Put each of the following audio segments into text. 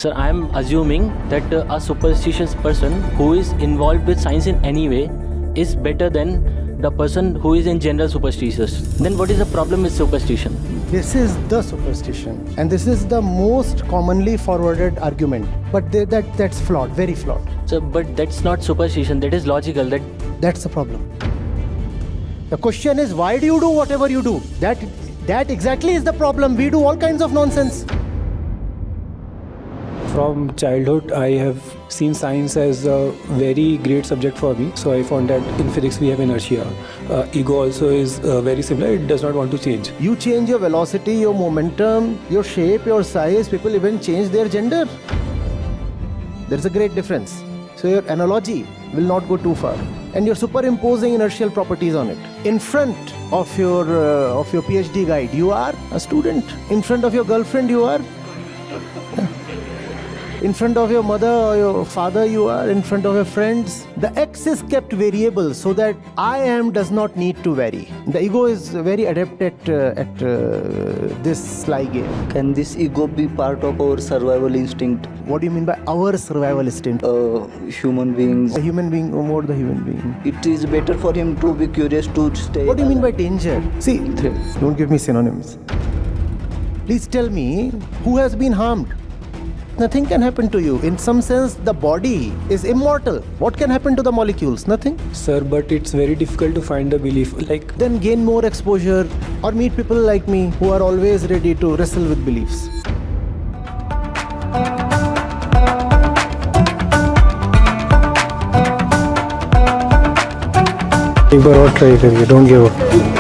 Sir, I am assuming that a superstitious person who is involved with science in any way is better than the person who is in general superstitious. Then what is the problem with superstition? This is the superstition, and this is the most commonly forwarded argument. But that's flawed, very flawed. So, but that's not superstition. That is logical. That's the problem. The question is, why do you do whatever you do? That exactly is the problem. We do all kinds of nonsense. From childhood, I have seen science as a very great subject for me. So I found that in physics we have inertia. Ego also is very similar. It does not want to change. You change your velocity, your momentum, your shape, your size. People even change their gender. There's a great difference. So your analogy will not go too far. And you're superimposing inertial properties on it. In front of your PhD guide, you are a student. In front of your girlfriend, you are... In front of your mother or your father, you are. In front of your friends. The X is kept variable so that I am does not need to vary. The ego is very adept at this sly game. Can this ego be part of our survival instinct? What do you mean by our survival instinct? Human beings. A human being, or more the human being. It is better for him to be curious to stay. What do you mean by danger? See, don't give me synonyms. Please tell me, who has been harmed? Nothing can happen to you. In some sense, the body is immortal. What can happen to the molecules? Nothing. Sir, but it's very difficult to find the belief. Then gain more exposure or meet people like me who are always ready to wrestle with beliefs. एक बार और try करिए, don't give up.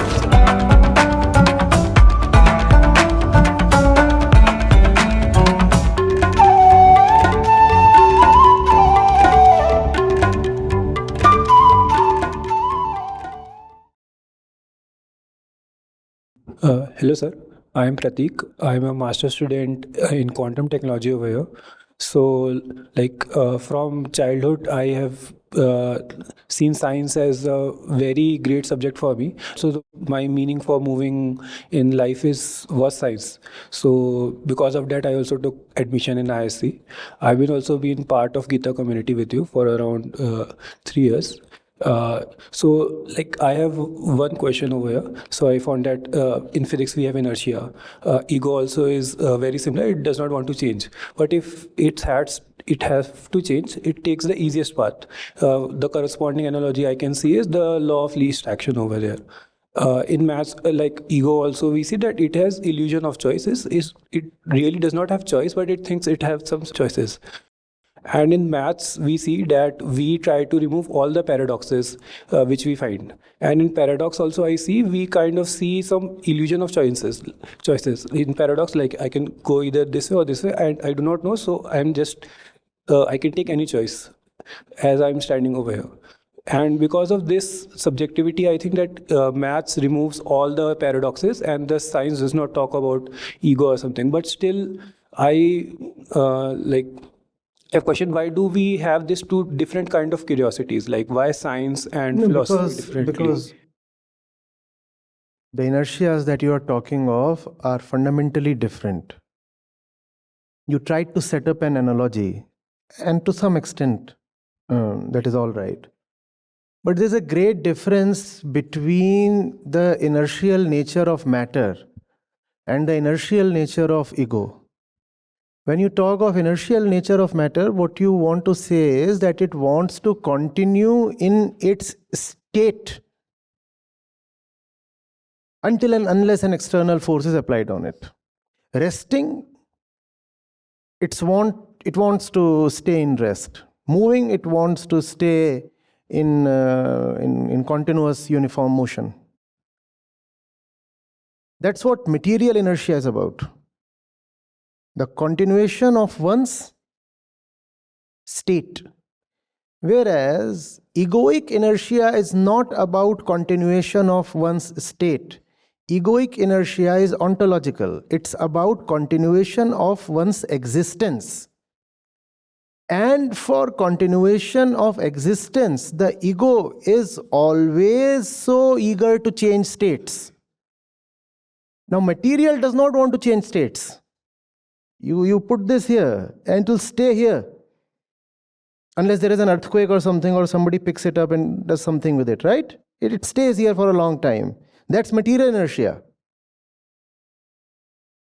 Hello sir, I am Pratik. I am a master student in quantum technology over here. So from childhood I have seen science as a very great subject for me. So my meaning for moving in life was science. So because of that I also took admission in IISc. I've also been part of Gita community with you for around 3 years. So I have one question over here. So I found that in physics we have inertia. Ego also is very similar. It does not want to change. But if it has to change, it takes the easiest path. The corresponding analogy I can see is the law of least action over there. In maths, like ego also, we see that it has illusion of choices. It really does not have choice, but it thinks it has some choices. And in maths, we see that we try to remove all the paradoxes which we find. And in paradox also, we kind of see some illusion of choices. In paradox, I can go either this way or this way, and I do not know. So I can take any choice as I'm standing over here. And because of this subjectivity, I think that maths removes all the paradoxes, and the science does not talk about ego or something. But still, I a question: why do we have these two different kind of curiosities? Like why science and philosophy differently? Because the inertias that you are talking of are fundamentally different. You tried to set up an analogy, and to some extent, that is all right. But there's a great difference between the inertial nature of matter and the inertial nature of ego. When you talk of inertial nature of matter, what you want to say is that it wants to continue in its state until and unless an external force is applied on it. Resting, it wants to stay in rest. Moving, it wants to stay in continuous uniform motion. That's what material inertia is about. The continuation of one's state. Whereas egoic inertia is not about continuation of one's state. Egoic inertia is ontological. It's about continuation of one's existence. And for continuation of existence, the ego is always so eager to change states. Now, material does not want to change states. You put this here and it will stay here. Unless there is an earthquake or something, or somebody picks it up and does something with it, right? It stays here for a long time. That's material inertia.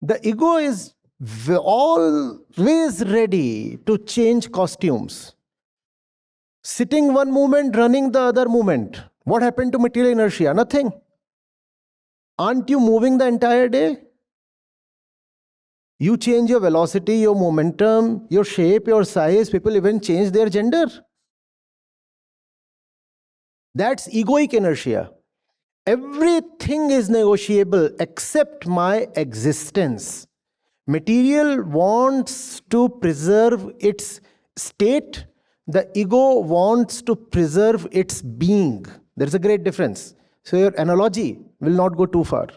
The ego is always ready to change costumes. Sitting one moment, running the other moment. What happened to material inertia? Nothing. Aren't you moving the entire day? You change your velocity, your momentum, your shape, your size. People even change their gender. That's egoic inertia. Everything is negotiable except my existence. Material wants to preserve its state. The ego wants to preserve its being. There is a great difference. So your analogy will not go too far.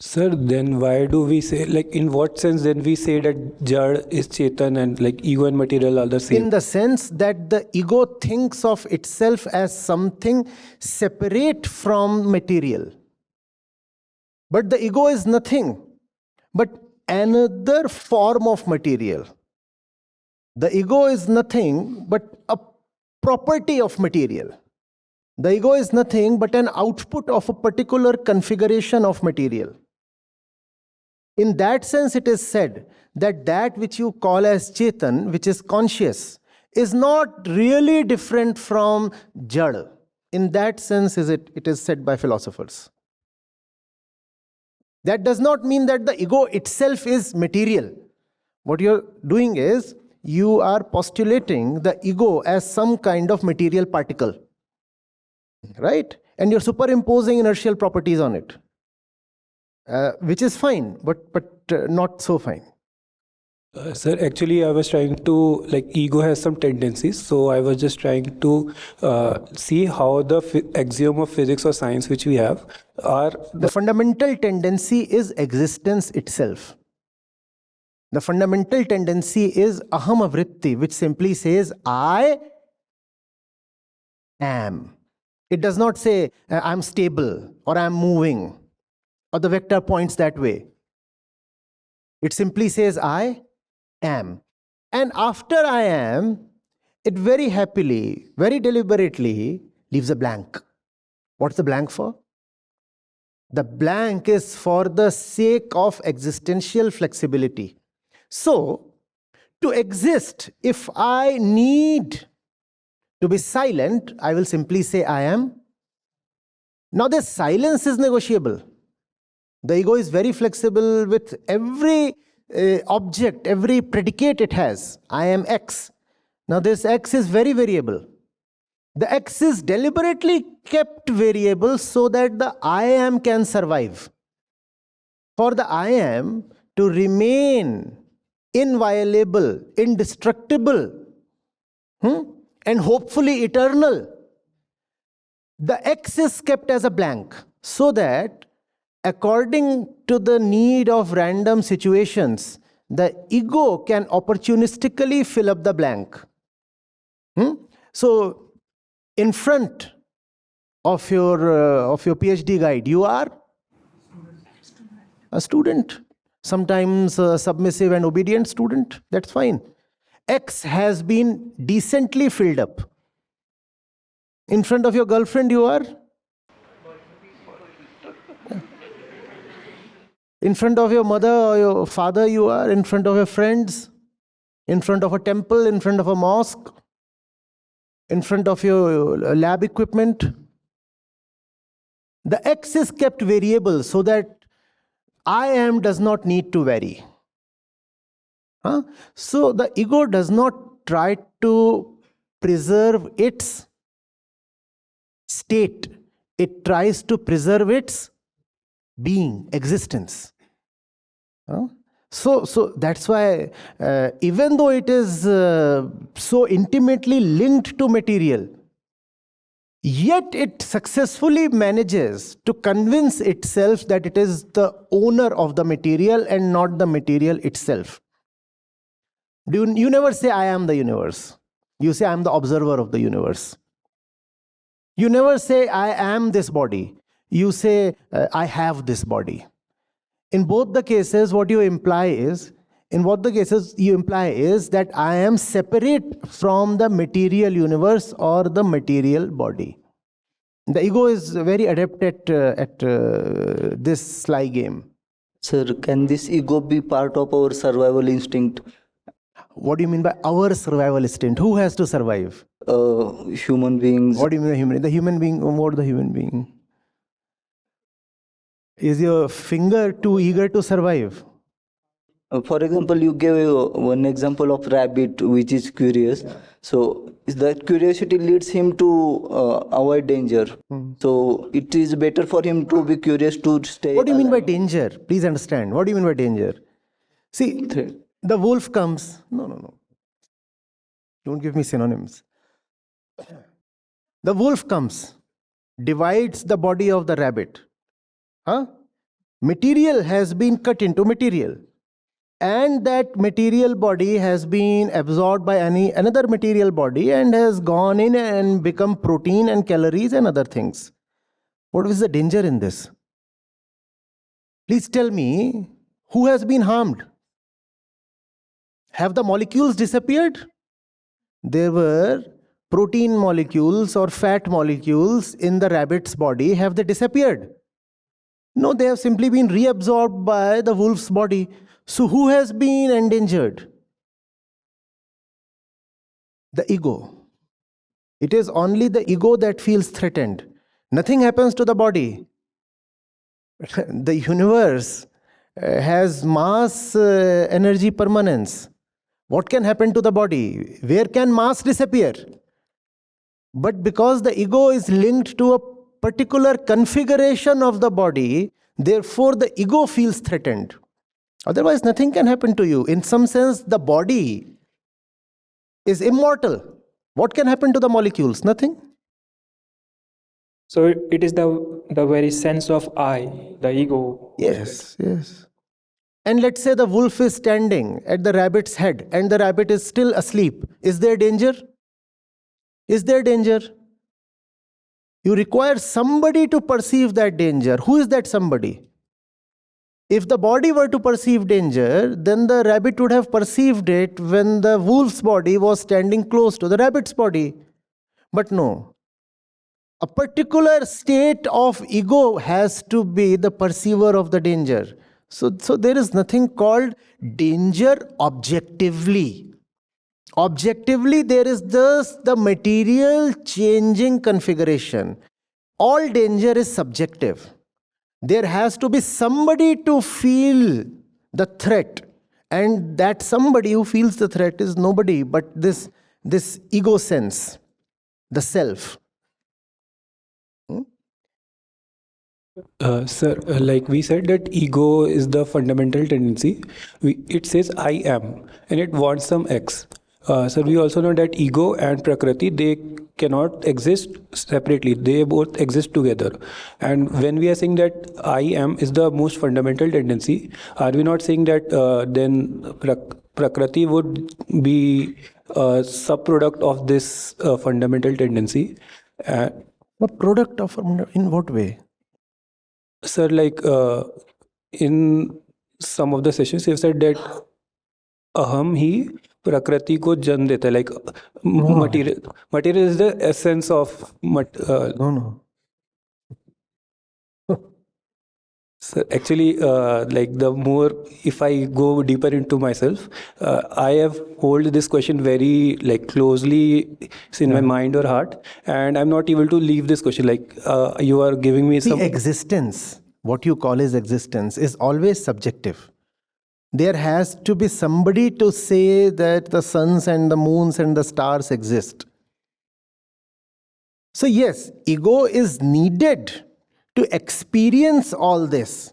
Sir, then why do we say, like, in what sense then we say that Jad is Chetan and like ego and material are the same? In the sense that the ego thinks of itself as something separate from material. But the ego is nothing but another form of material. The ego is nothing but a property of material. The ego is nothing but an output of a particular configuration of material. In that sense, it is said that that which you call as Chetan, which is conscious, is not really different from Jad. In that sense, it is said by philosophers. That does not mean that the ego itself is material. What you're doing is, you are postulating the ego as some kind of material particle. Right? And you're superimposing inertial properties on it. Which is fine, but not so fine. Sir, actually I was trying to, like, ego has some tendencies, so I was just trying to see how the axiom of physics or science which we have are... The fundamental tendency is existence itself. The fundamental tendency is aham vritti, which simply says, I am. It does not say, I'm stable, or I'm moving, or the vector points that way. It simply says, I am. And after I am, it very happily, very deliberately leaves a blank. What's the blank for? The blank is for the sake of existential flexibility. So, to exist, if I need to be silent, I will simply say I am. Now this silence is negotiable. The ego is very flexible with every object, every predicate it has. I am X. Now this X is very variable. The X is deliberately kept variable so that the I am can survive. For the I am to remain inviolable, indestructible, and hopefully eternal, the X is kept as a blank, so that according to the need of random situations, the ego can opportunistically fill up the blank. So, in front of your PhD guide, you are a student, sometimes a submissive and obedient student. That's fine. X has been decently filled up. In front of your girlfriend, you are. In front of your mother or your father, you are. In front of your friends. In front of a temple, in front of a mosque. In front of your lab equipment. The X is kept variable so that I am does not need to vary. So the ego does not try to preserve its state. It tries to preserve its being, existence. So that's why even though it is so intimately linked to material, yet it successfully manages to convince itself that it is the owner of the material and not the material itself. You never say, I am the universe. You say, I am the observer of the universe. You never say, I am this body. You say, I have this body. In both the cases, what you imply is, that I am separate from the material universe or the material body. The ego is very adept at this sly game. Sir, can this ego be part of our survival instinct? What do you mean by our survival instinct? Who has to survive? Human beings. What do you mean by human? The human being, what the human being? Is your finger too eager to survive? For example, you gave one example of rabbit which is curious. So that curiosity leads him to avoid danger. So it is better for him to be curious to stay. What do you mean by alive. danger? Please understand. What do you mean by danger? See, the wolf comes. No. Don't give me synonyms. The wolf comes, divides the body of the rabbit. Material has been cut into material. And that material body has been absorbed by another material body and has gone in and become protein and calories and other things. What is the danger in this? Please tell me, who has been harmed? Have the molecules disappeared? There were protein molecules or fat molecules in the rabbit's body. Have they disappeared? No, they have simply been reabsorbed by the wolf's body. So who has been endangered? The ego. It is only the ego that feels threatened. Nothing happens to the body. The universe has mass energy permanence. What can happen to the body? Where can mass disappear? But because the ego is linked to a particular configuration of the body, therefore the ego feels threatened. Otherwise, nothing can happen to you. In some sense, the body is immortal. What can happen to the molecules? Nothing. So it is the very sense of I, the ego. Yes. And let's say the wolf is standing at the rabbit's head and the rabbit is still asleep. Is there danger? Is there danger? You require somebody to perceive that danger. Who is that somebody? If the body were to perceive danger, then the rabbit would have perceived it when the wolf's body was standing close to the rabbit's body. But no. A particular state of ego has to be the perceiver of the danger. So there is nothing called danger objectively. Objectively, there is just the material changing configuration. All danger is subjective. There has to be somebody to feel the threat. And that somebody who feels the threat is nobody but this ego sense, the self. Sir, like we said that ego is the fundamental tendency. It says I am and it wants some X. Sir, we also know that ego and Prakriti, they cannot exist separately. They both exist together. And when we are saying that I am is the most fundamental tendency, are we not saying that then Prakriti would be a subproduct of this fundamental tendency? A product of, in what way? Sir, like in some of the sessions, you've said that aham hi prakriti ko jan deta, like material is the essence of No. Sir, actually, like the more, if I go deeper into myself, I have hold this question very like closely in my mind or heart, and I'm not able to leave this question. Like you are giving me some existence. What you call as existence is always subjective. There has to be somebody to say that the suns and the moons and the stars exist. So yes, ego is needed to experience all this.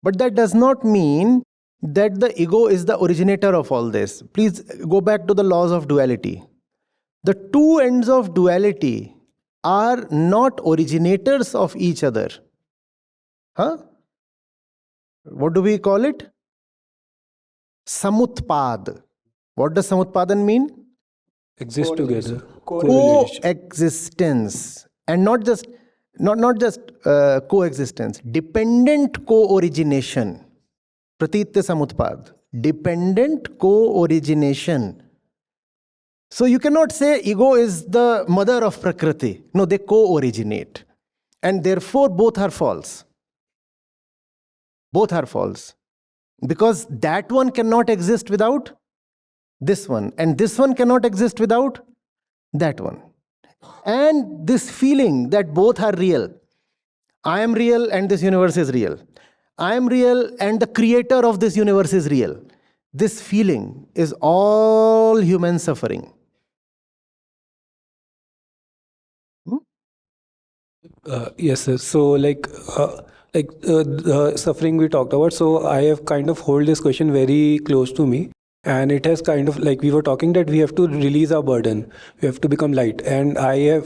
But that does not mean that the ego is the originator of all this. Please go back to the laws of duality. The two ends of duality are not originators of each other. What do we call it? Samutpad. What does samutpadan mean? exist together. Coexistence. And not just not just coexistence, dependent co-origination. Pratitya samutpad. Dependent co-origination. So you cannot say ego is the mother of Prakriti. No, they co-originate. And therefore both are false. Both are false. Because that one cannot exist without this one. And this one cannot exist without that one. And this feeling that both are real. I am real and this universe is real. I am real and the creator of this universe is real. This feeling is all human suffering. Yes, sir. So the suffering we talked about. So I have kind of hold this question very close to me, and it has kind of like we were talking that we have to release our burden, we have to become light. And I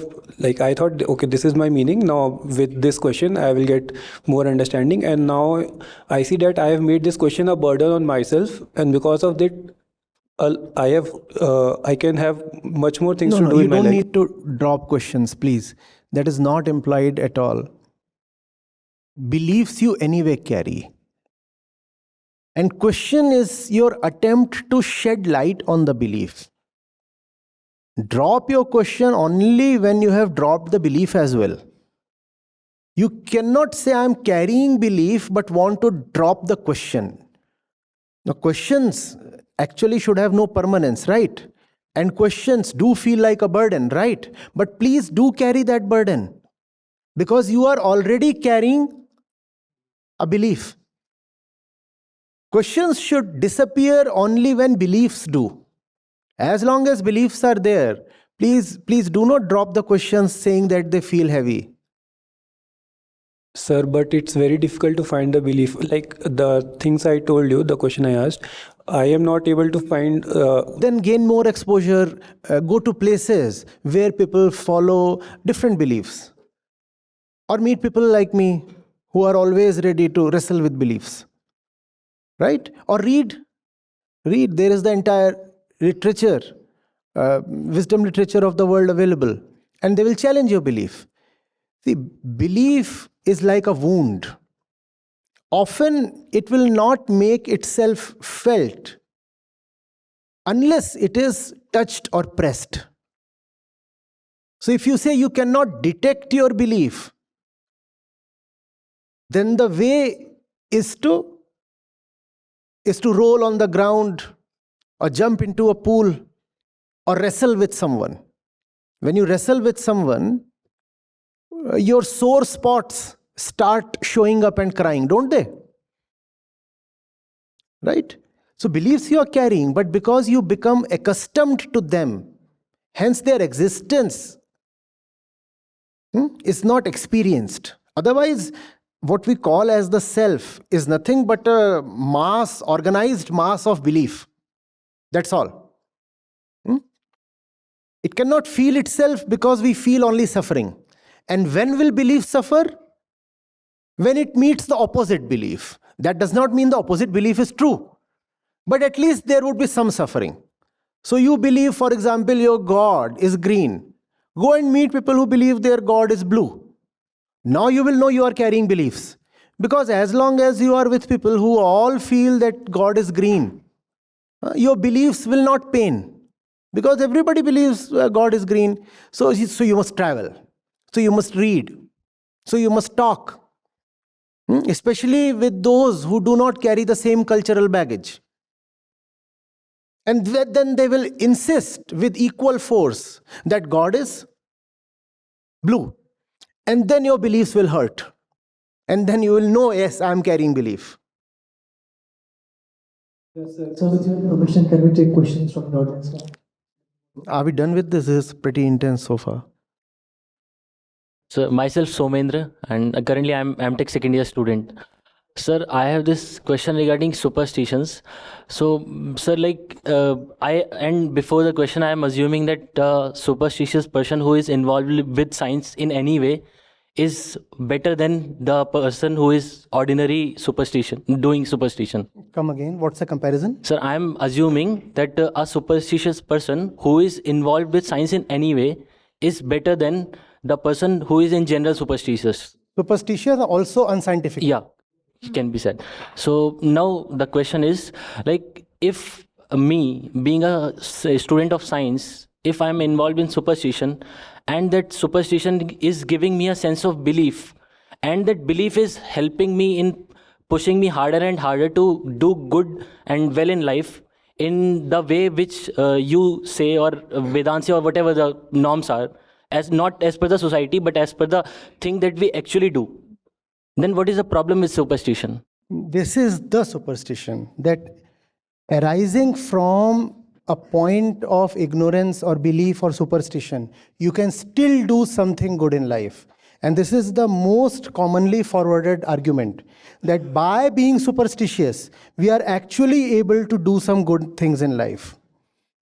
thought, okay, this is my meaning. Now with this question, I will get more understanding. And now I see that I have made this question a burden on myself, and because of that, I can have much more things to do in my life. You don't need to drop questions, please. That is not implied at all. Beliefs you anyway carry. And question is your attempt to shed light on the belief. Drop your question only when you have dropped the belief as well. You cannot say I am carrying belief but want to drop the question. The questions actually should have no permanence, right? And questions do feel like a burden, right? But please do carry that burden. Because you are already carrying a belief. Questions should disappear only when beliefs do. As long as beliefs are there, please do not drop the questions saying that they feel heavy. Sir, but it's very difficult to find the belief. Like the things I told you, the question I asked, I am not able to find. Then gain more exposure, go to places where people follow different beliefs. Or meet people like me who are always ready to wrestle with beliefs. Right? Or read. There is the entire literature, wisdom literature of the world available. And they will challenge your belief. See, belief is like a wound. Often it will not make itself felt unless it is touched or pressed. So if you say you cannot detect your belief, then the way is to roll on the ground or jump into a pool or wrestle with someone. When you wrestle with someone, your sore spots start showing up and crying, don't they? Right? So beliefs you are carrying, but because you become accustomed to them, hence their existence is not experienced. Otherwise, what we call as the self is nothing but a mass, organized mass of belief. That's all. It cannot feel itself because we feel only suffering. And when will belief suffer? When it meets the opposite belief. That does not mean the opposite belief is true. But at least there would be some suffering. So you believe, for example, your God is green. Go and meet people who believe their God is blue. Now you will know you are carrying beliefs. Because as long as you are with people who all feel that God is green, your beliefs will not pain. Because everybody believes God is green. So you must travel. So you must read. So you must talk. Especially with those who do not carry the same cultural baggage. And then they will insist with equal force that God is blue. And then your beliefs will hurt. And then you will know, yes, I am carrying belief. Yes, sir. So with your permission, can we take questions from the audience now? Are we done with this? This is pretty intense so far. So myself Somendra, and currently I'm Tech second year student. Sir, I have this question regarding superstitions. So, sir, before the question, I am assuming that a superstitious person who is involved with science in any way is better than the person who is ordinary doing superstition. Come again, what's the comparison? Sir, I am assuming that a superstitious person who is involved with science in any way is better than the person who is in general superstitious. Superstitious are also unscientific. Yeah, can be said. So now the question is, like, if me being a student of science, if I'm involved in superstition, and that superstition is giving me a sense of belief, and that belief is helping me in pushing me harder and harder to do good and well in life in the way which you say, or Vedanta, or whatever the norms are, as not as per the society but as per the thing that we actually do, then what is the problem with superstition? This is the superstition that arising from a point of ignorance or belief or superstition, you can still do something good in life. And this is the most commonly forwarded argument, that by being superstitious, we are actually able to do some good things in life.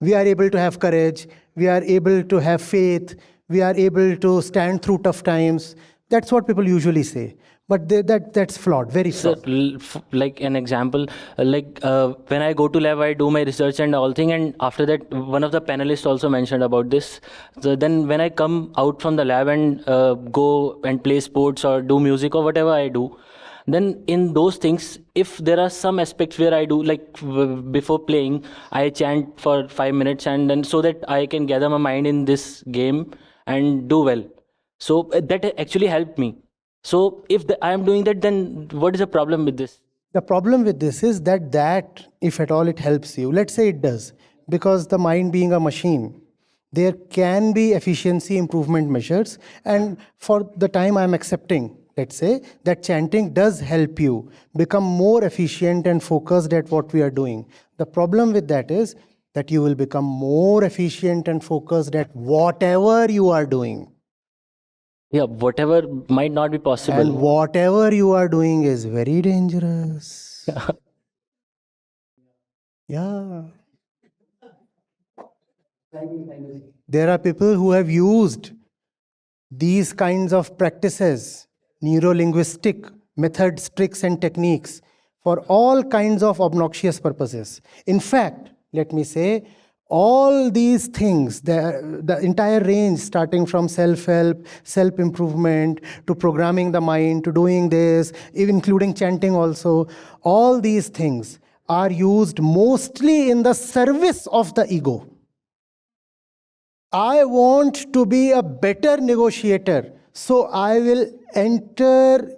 We are able to have courage, we are able to have faith, we are able to stand through tough times. That's what people usually say. But that's flawed, very So, flawed. like an example, when I go to lab, I do my research and all thing, and after that, one of the panelists also mentioned about this. So then, when I come out from the lab and go and play sports or do music or whatever I do, then in those things, if there are some aspects where I do, like before playing, I chant for 5 minutes, and then so that I can gather my mind in this game and do well. So that actually helped me. So if I am doing that, then what is the problem with this? The problem with this is that if at all it helps you, let's say it does, because the mind being a machine, there can be efficiency improvement measures, and for the time I'm accepting, let's say, that chanting does help you become more efficient and focused at what we are doing. The problem with that is that you will become more efficient and focused at whatever you are doing. Yeah, whatever might not be possible. And whatever you are doing is very dangerous. Yeah. There are people who have used these kinds of practices, neuro-linguistic methods, tricks, and techniques for all kinds of obnoxious purposes. In fact, let me say, all these things, the entire range, starting from self-help, self-improvement, to programming the mind, to doing this, even including chanting also, all these things are used mostly in the service of the ego. I want to be a better negotiator, so I will enter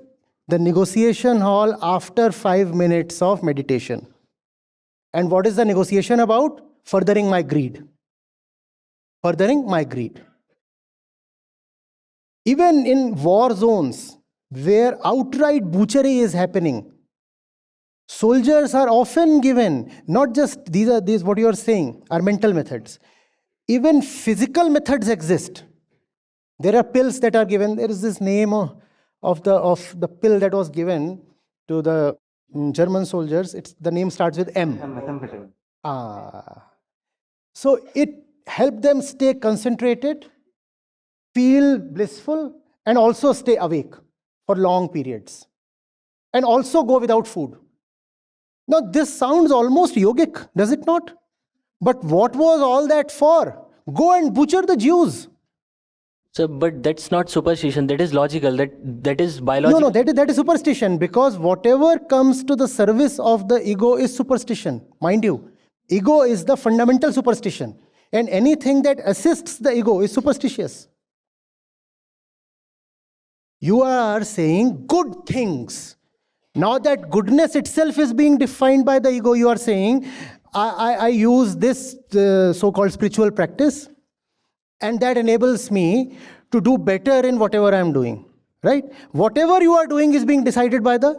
the negotiation hall after 5 minutes of meditation. And what is the negotiation about? Furthering my greed. Furthering my greed. Even in war zones where outright butchery is happening, soldiers are often given, not just these what you are saying are mental methods. Even physical methods exist. There are pills that are given. There is this name of the pill that was given to the German soldiers. The name starts with M. So it helped them stay concentrated, feel blissful, and also stay awake for long periods, and also go without food. Now this sounds almost yogic, does it not? But what was all that for? Go and butcher the Jews. So, but that's not superstition. That is logical. That is biological. No, that is superstition, because whatever comes to the service of the ego is superstition. Mind you, ego is the fundamental superstition, and anything that assists the ego is superstitious. You are saying good things. Now that goodness itself is being defined by the ego, you are saying, I use this so-called spiritual practice, and that enables me to do better in whatever I am doing. Right? Whatever you are doing is being decided by the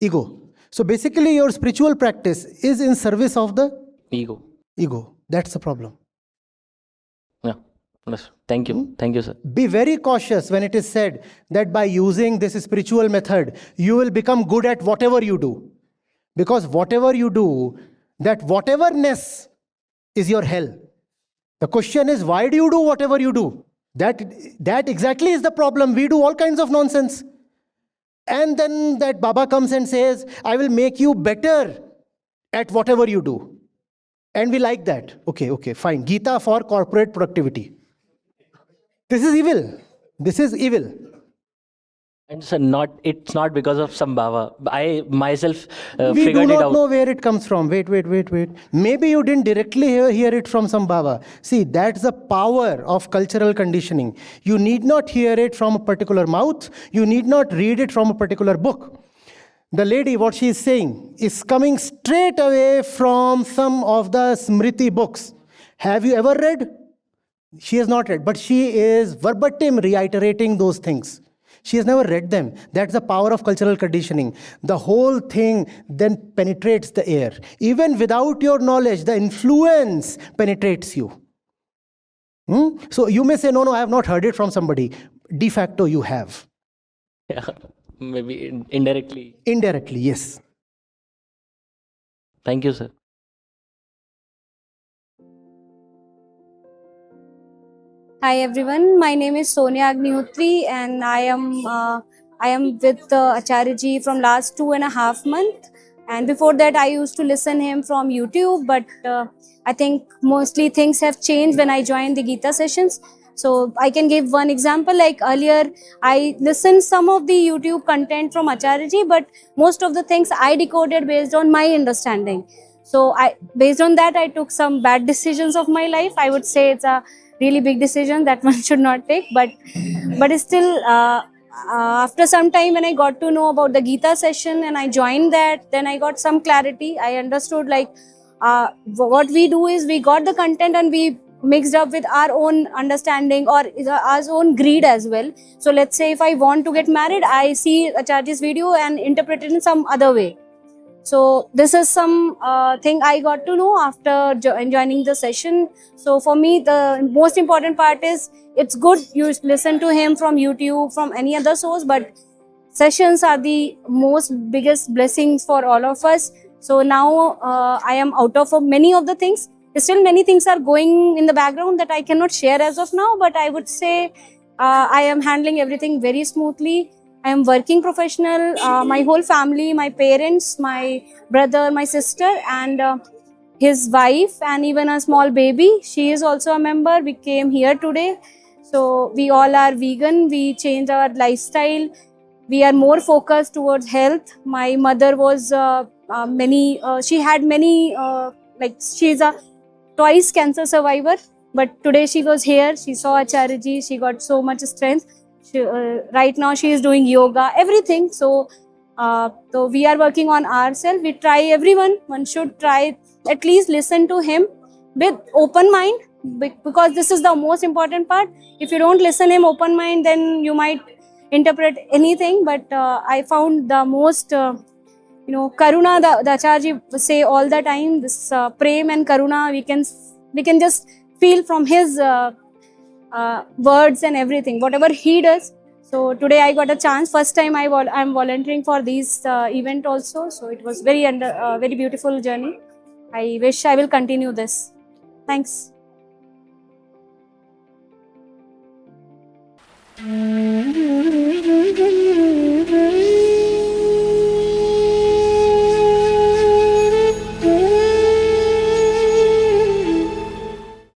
ego. So basically your spiritual practice is in service of the Ego. That's the problem. Yeah. Thank you. Thank you, sir. Be very cautious when it is said that by using this spiritual method, you will become good at whatever you do. Because whatever you do, that whateverness is your hell. The question is, why do you do whatever you do? That exactly is the problem. We do all kinds of nonsense. And then that Baba comes and says, I will make you better at whatever you do. And we like that. Okay, fine. Gita for corporate productivity. This is evil. This is evil. And sir, it's not because of some Baba. I myself We figured do it not out. know where it comes from. Wait. Maybe you didn't directly hear it from some Baba. See, that's the power of cultural conditioning. You need not hear it from a particular mouth. You need not read it from a particular book. The lady, what she is saying, is coming straight away from some of the Smriti books. Have you ever read? She has not read, but she is verbatim reiterating those things. She has never read them. That's the power of cultural conditioning. The whole thing then penetrates the air. Even without your knowledge, the influence penetrates you. So you may say, no, I have not heard it from somebody. De facto, you have. Yeah, maybe indirectly. Indirectly, yes. Thank you, sir. Hi everyone, my name is Sonia Agnihotri and I am with Acharya Ji from last 2.5 months. And before that, I used to listen him from YouTube, but I think mostly things have changed when I joined the Gita sessions. So I can give one example. Like earlier, I listened some of the YouTube content from Acharya Ji, but most of the things I decoded based on my understanding. So based on that, I took some bad decisions of my life. I would say it's a really big decision that one should not take, but still, after some time when I got to know about the Gita session and I joined that, then I got some clarity. I understood like what we do is we got the content and we mixed up with our own understanding or our own greed as well. So let's say if I want to get married, I see Acharya's video and interpret it in some other way. So this is some thing I got to know after joining the session. So for me, the most important part is it's good you listen to him from YouTube, from any other source, but sessions are the most biggest blessings for all of us. So now I am out of many of the things. Still many things are going in the background that I cannot share as of now, but I would say I am handling everything very smoothly. I am working professional, my whole family, my parents, my brother, my sister and his wife and even a small baby. She is also a member. We came here today. So we all are vegan. We changed our lifestyle. We are more focused towards health. My mother was she had many, like she's a twice cancer survivor. But today she was here. She saw Acharya Ji. She got so much strength. Right now she is doing yoga, everything. So we are working on ourselves. We try, one should try at least listen to him with open mind, because this is the most important part. If you don't listen him open mind, then you might interpret anything. But I found the most karuna, the Acharya Ji say all the time, this prem and karuna, we can just feel from his words and everything, whatever he does. So today I got a chance. First time I'm volunteering for this event also. So it was very beautiful journey. I wish I will continue this. Thanks.